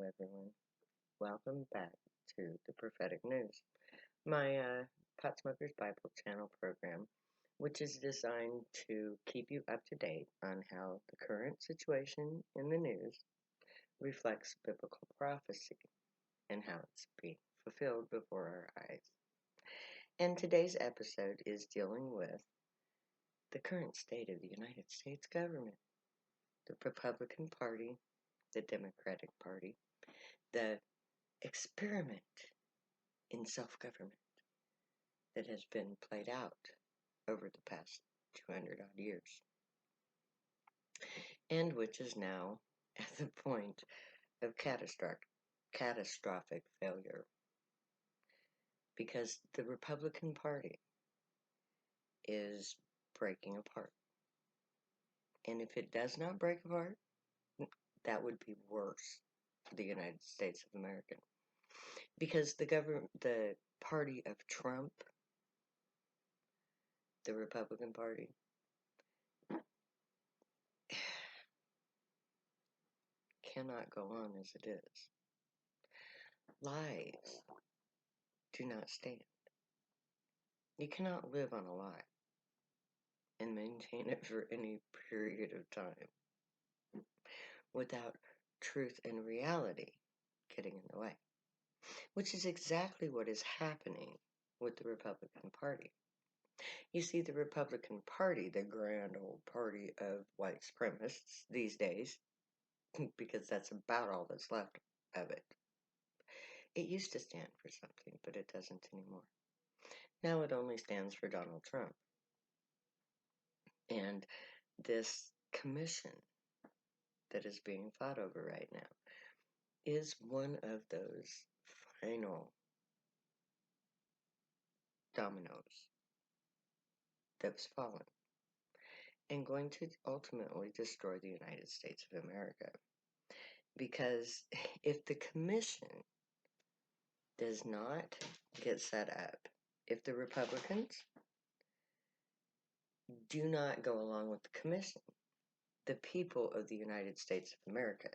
everyone. Welcome back to the Prophetic News, my Pot Smokers Bible channel program, which is designed to keep you up to date on how the current situation in the news reflects biblical prophecy and how it's being fulfilled before our eyes. And today's episode is dealing with the current state of the United States government, the Republican Party, the Democratic Party, the experiment in self-government that has been played out over the past 200 odd years, and which is now at the point of catastrophic failure, because the Republican Party is breaking apart. And if it does not break apart, that would be worse for the United States of America, because the party of Trump, the Republican Party, cannot go on as it is. Lies do not stand. You cannot live on a lie and maintain it for any period of time without truth and reality getting in the way, which is exactly what is happening with the Republican Party. You see, the Republican Party, the grand old party of white supremacists these days, because that's about all that's left of it. It used to stand for something, but it doesn't anymore. Now it only stands for Donald Trump. And this commission that is being fought over right now is one of those final dominoes that's fallen and going to ultimately destroy the United States of America. Because if the commission does not get set up, if the Republicans do not go along with the commission, the people of the United States of America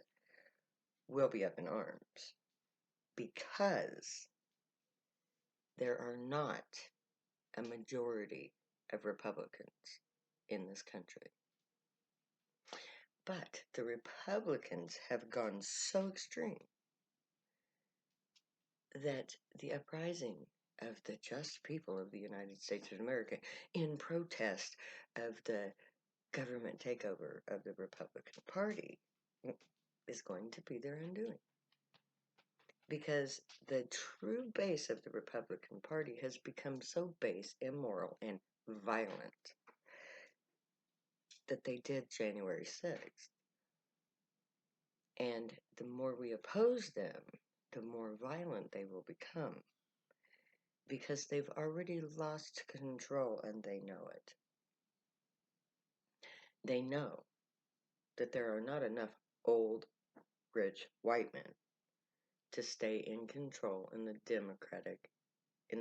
will be up in arms, because there are not a majority of Republicans in this country. But the Republicans have gone so extreme that the uprising of the just people of the United States of America in protest of the government takeover of the Republican Party is going to be their undoing. Because the true base of the Republican Party has become so base, immoral, and violent that they did January 6th. And the more we oppose them, the more violent they will become, because they've already lost control and they know it. They know that there are not enough old, rich white men to stay in control in the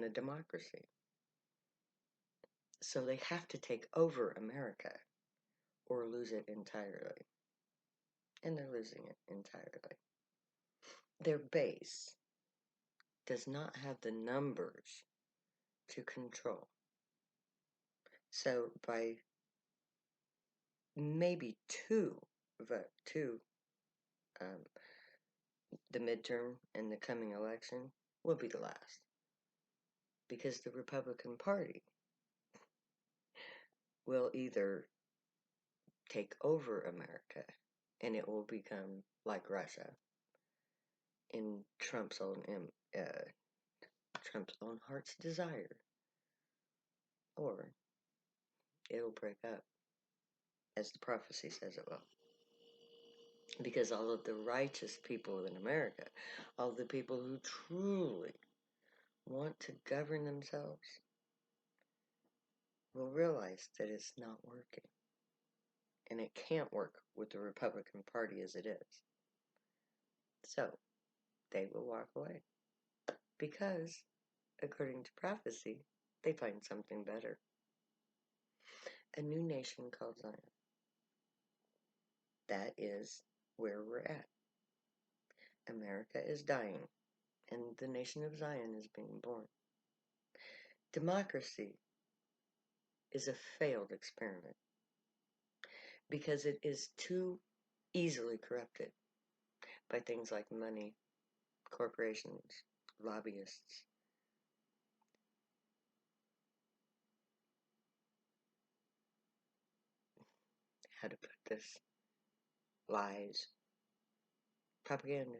democracy. So they have to take over America or lose it entirely. And they're losing it entirely. Their base does not have the numbers to control. So by maybe two, the midterm and the coming election will be the last, because the Republican Party will either take over America and it will become like Russia in Trump's own heart's desire, or it'll break up, as the prophecy says it will. Because all of the righteous people in America, all the people who truly want to govern themselves, will realize that it's not working. And it can't work with the Republican Party as it is. So, they will walk away. Because, according to prophecy, they find something better. A new nation called Zion. That is where we're at. America is dying, and the nation of Zion is being born. Democracy is a failed experiment because it is too easily corrupted by things like money, corporations, lobbyists. How to put this? Lies, propaganda.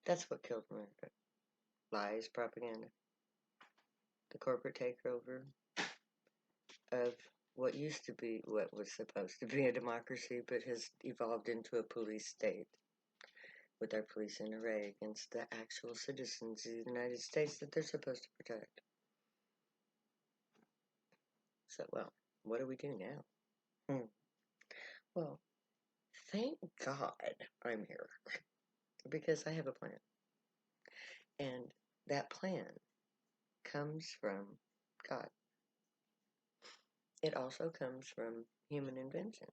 That's what killed America. Lies, propaganda. The corporate takeover of what used to be what was supposed to be a democracy but has evolved into a police state with our police in array against the actual citizens of the United States that they're supposed to protect. So, well, what do we do now? Well, thank God I'm here because I have a plan. And that plan comes from God. It also comes from human invention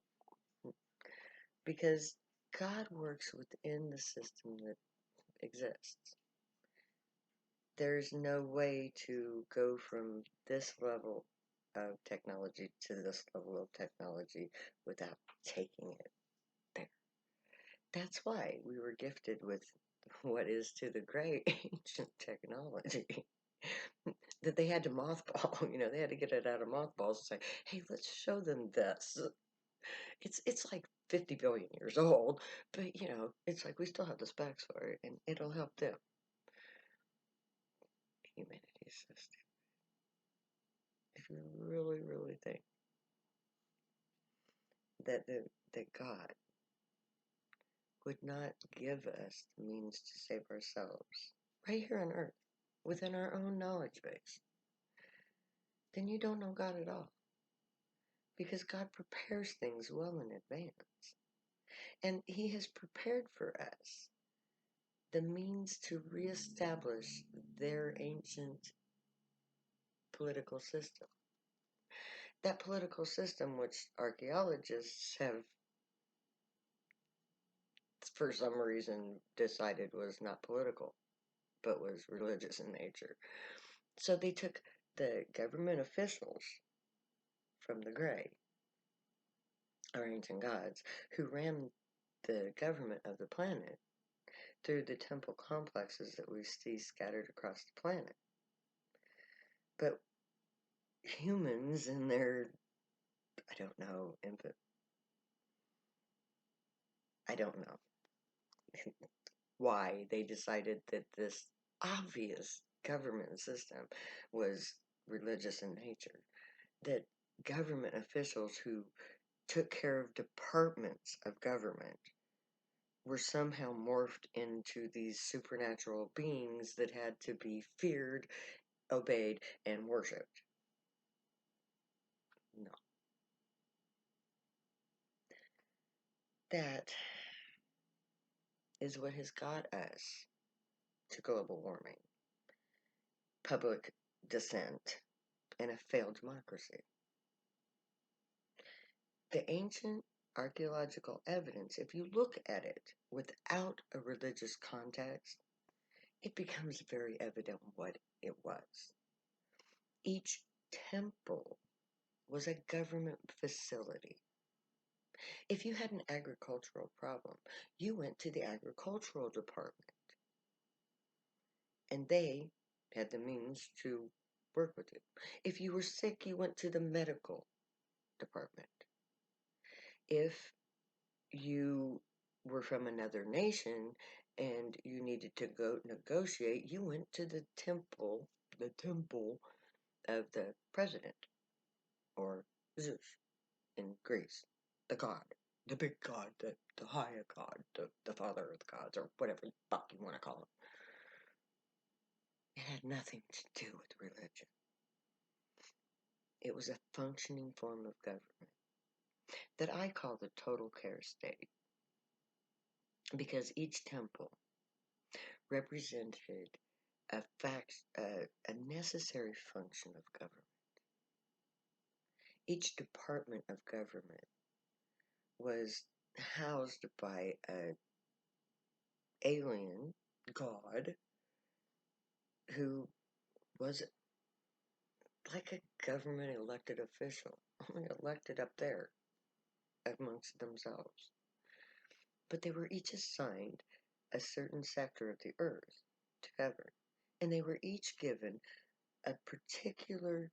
because God works within the system that exists. There's no way to go from this level of technology to this level of technology without taking it there. That's why we were gifted with what is to the great ancient technology that they had to mothball. They had to get it out of mothballs and say, hey, let's show them this. It's like 50 billion years old, but it's like we still have the specs for it, and it'll help them. Humanity is so stupid. If you really, really think that God would not give us the means to save ourselves right here on earth, within our own knowledge base, then you don't know God at all. Because God prepares things well in advance. And He has prepared for us the means to reestablish their ancient political system. That political system, which archaeologists have, for some reason, decided was not political, but was religious in nature. So they took the government officials from the gray, our ancient gods, who ran the government of the planet through the temple complexes that we see scattered across the planet. But humans and their, I don't know, I don't know why they decided that this obvious government system was religious in nature. That government officials who took care of departments of government were somehow morphed into these supernatural beings that had to be feared, obeyed, and worshipped. No. That is what has got us to global warming, public dissent, and a failed democracy. The ancient archaeological evidence, if you look at it without a religious context, it becomes very evident what it was. Each temple was a government facility. If you had an agricultural problem, you went to the agricultural department, and they had the means to work with you. If you were sick, you went to the medical department. If you were from another nation and you needed to go negotiate, you went to the temple of the president, or Zeus in Greece, the god, the big god, the higher god, the father of the gods, or whatever the fuck you want to call him. It had nothing to do with religion. It was a functioning form of government that I call the total care state, because each temple represented a necessary function of government. Each department of government was housed by a alien god who was like a government elected official, only elected up there amongst themselves. But they were each assigned a certain sector of the earth to govern, and they were each given a particular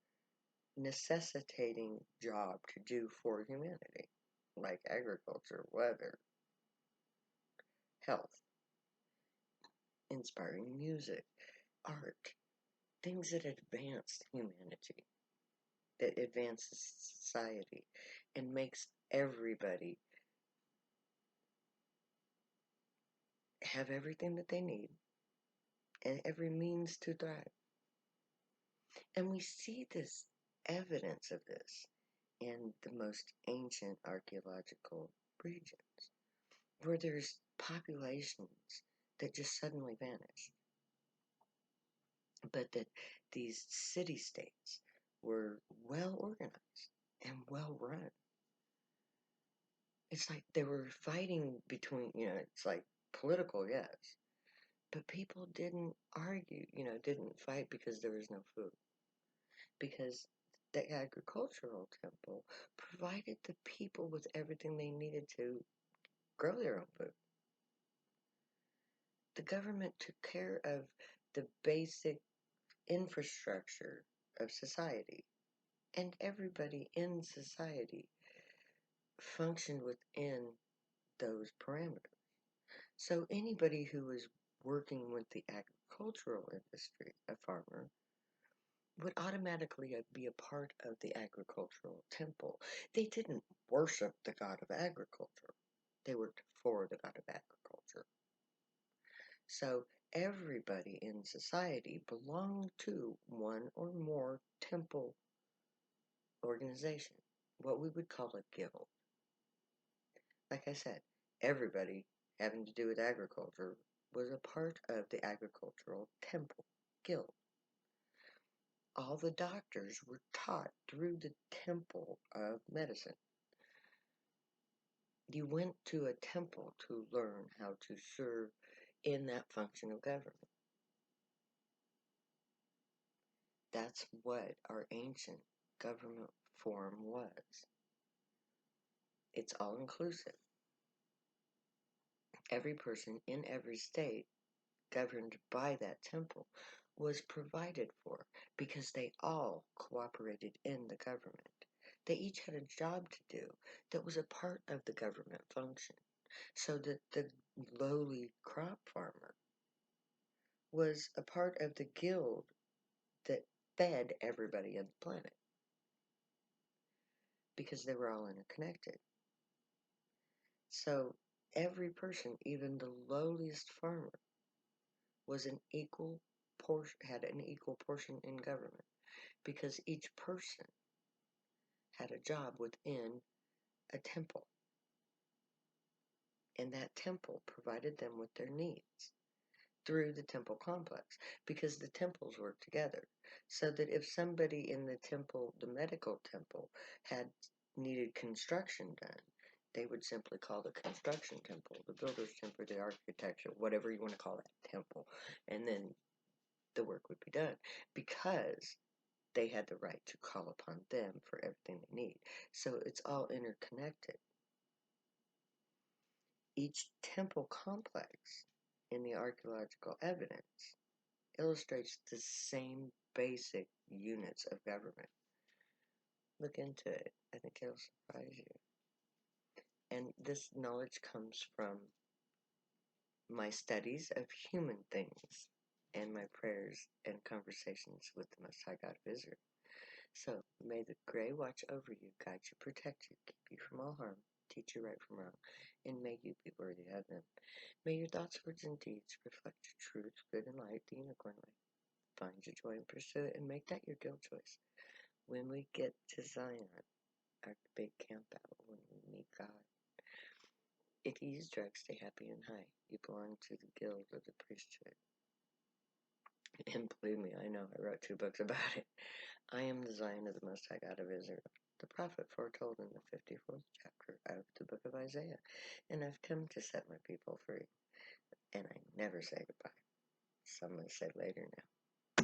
necessitating job to do for humanity, like agriculture, weather, health, inspiring music, art, things that advance humanity, that advances society, and makes everybody have everything that they need and every means to thrive. And we see this evidence of this in the most ancient archaeological regions, where there's populations that just suddenly vanish, but that these city-states were well organized and well run. It's like they were fighting between, it's like political, yes, but people didn't argue, didn't fight because there was no food. Because the agricultural temple provided the people with everything they needed to grow their own food. The government took care of the basic infrastructure of society, and everybody in society functioned within those parameters. So anybody who was working with the agricultural industry, a farmer, would automatically be a part of the agricultural temple. They didn't worship the god of agriculture. They worked for the god of agriculture. So everybody in society belonged to one or more temple organization, what we would call a guild. Like I said, everybody having to do with agriculture was a part of the agricultural temple guild. All the doctors were taught through the temple of medicine. You went to a temple to learn how to serve in that function of government. That's what our ancient government form was. It's all inclusive. Every person in every state governed by that temple was provided for because they all cooperated in the government. They each had a job to do that was a part of the government function, so that the lowly crop farmer was a part of the guild that fed everybody on the planet because they were all interconnected. So every person, even the lowliest farmer, was an equal portion, had an equal portion in government because each person had a job within a temple, and that temple provided them with their needs through the temple complex, because the temples work together. So that if somebody in the temple, the medical temple, had needed construction done, they would simply call the construction temple, the builder's temple, the architecture, whatever you want to call that temple, and then the work would be done, because they had the right to call upon them for everything they need. So it's all interconnected. Each temple complex in the archaeological evidence illustrates the same basic units of government. Look into it. I think it'll surprise you. And this knowledge comes from my studies of human things and my prayers and conversations with the Most High God of Israel. So, may the Gray watch over you, guide you, protect you, keep you from all harm, teach you right from wrong, and may you be worthy of them. May your thoughts, words, and deeds reflect your truth, good and light, the unicorn way. Find your joy and pursue it, and make that your guild choice. When we get to Zion, our big camp out, when we meet God, if you use drugs, stay happy and high. You belong to the guild or the priesthood. And believe me, I know, I wrote 2 books about it. I am the Zion of the Most High God of Israel. the prophet foretold in the 54th chapter of the book of Isaiah, and I've come to set my people free. And I never say goodbye. Some may say later now.